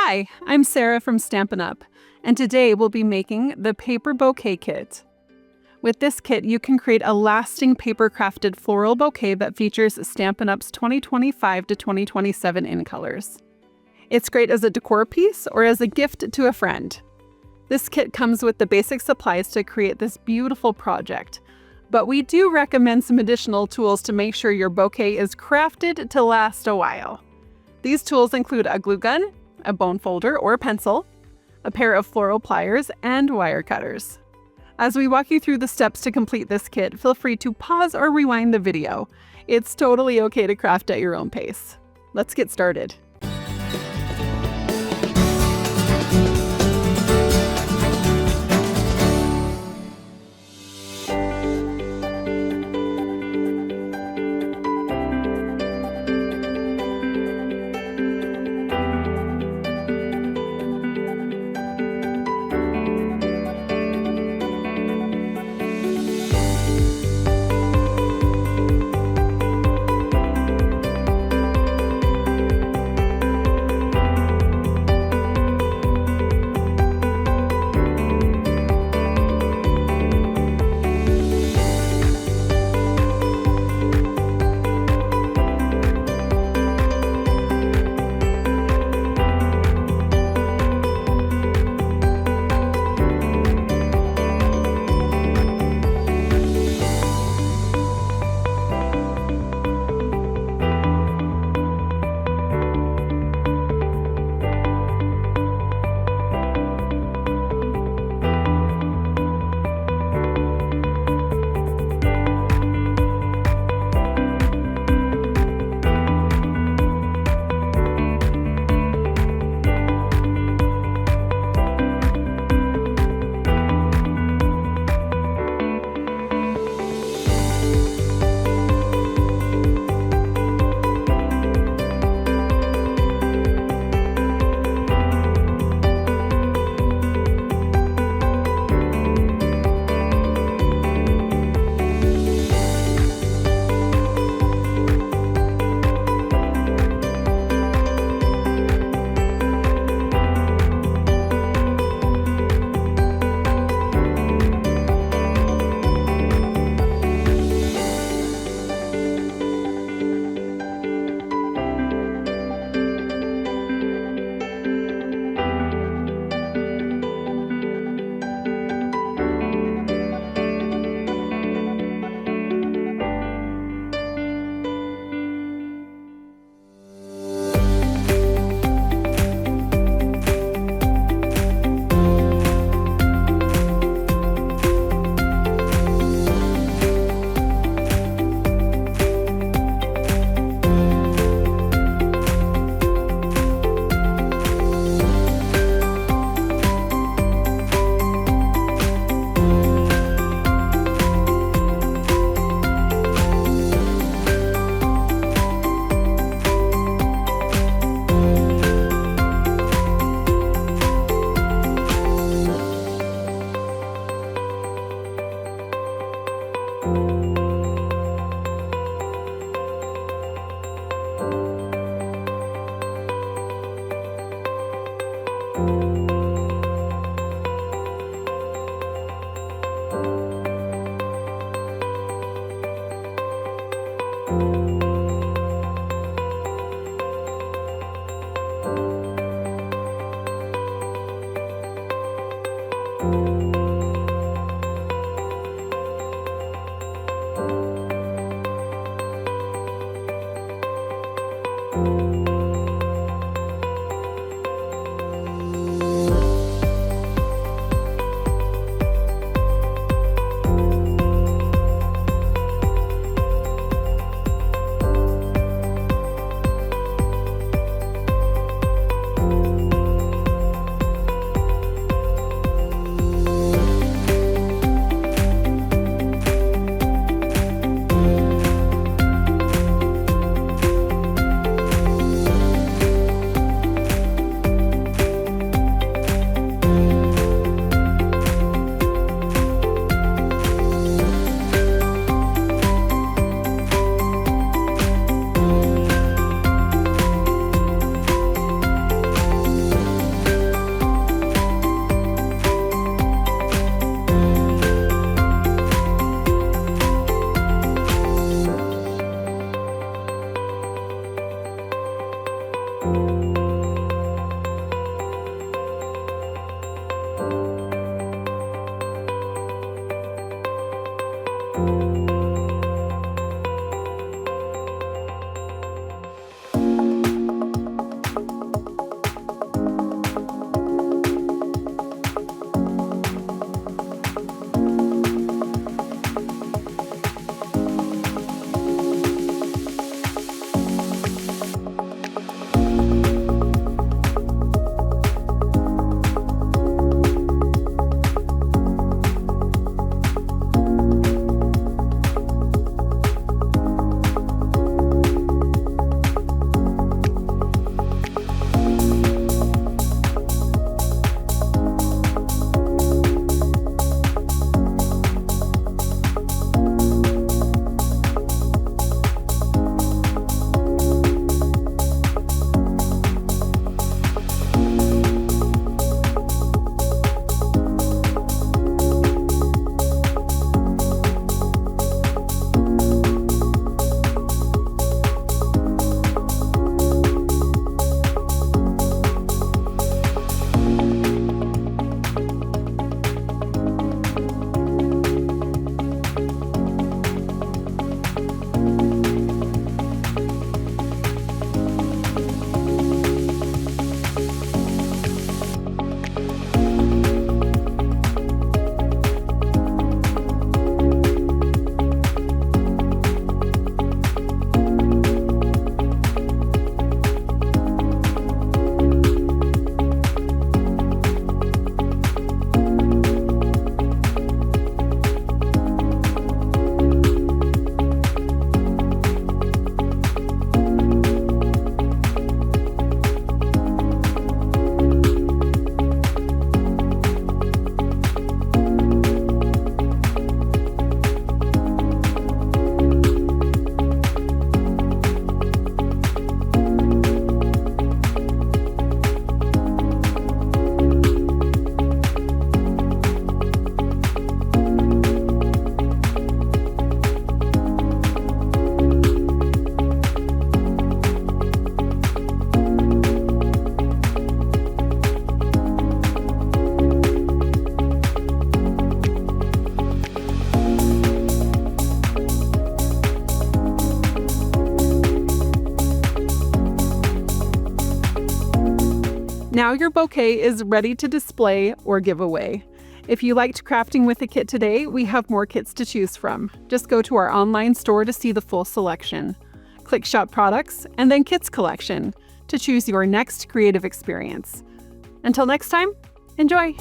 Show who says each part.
Speaker 1: Hi, I'm Sara from Stampin Up, and today we'll be making the Paper Bouquet Kit. With this kit, you can create a lasting paper-crafted floral bouquet that features Stampin' Up's 2025 to 2027 in colors. It's great as a decor piece or as a gift to a friend. This kit comes with the basic supplies to create this beautiful project, but we do recommend some additional tools to make sure your bouquet is crafted to last a while. These tools include a glue gun, a bone folder or pencil, a pair of floral pliers, and wire cutters. As we walk you through the steps to complete this kit, feel free to pause or rewind the video. It's totally okay to craft at your own pace. Let's get started. Now your bouquet is ready to display or give away. If you liked crafting with the kit today, we have more kits to choose from. Just go to our online store to see the full selection. Click Shop Products and then Kits Collection to choose your next creative experience. Until next time, enjoy!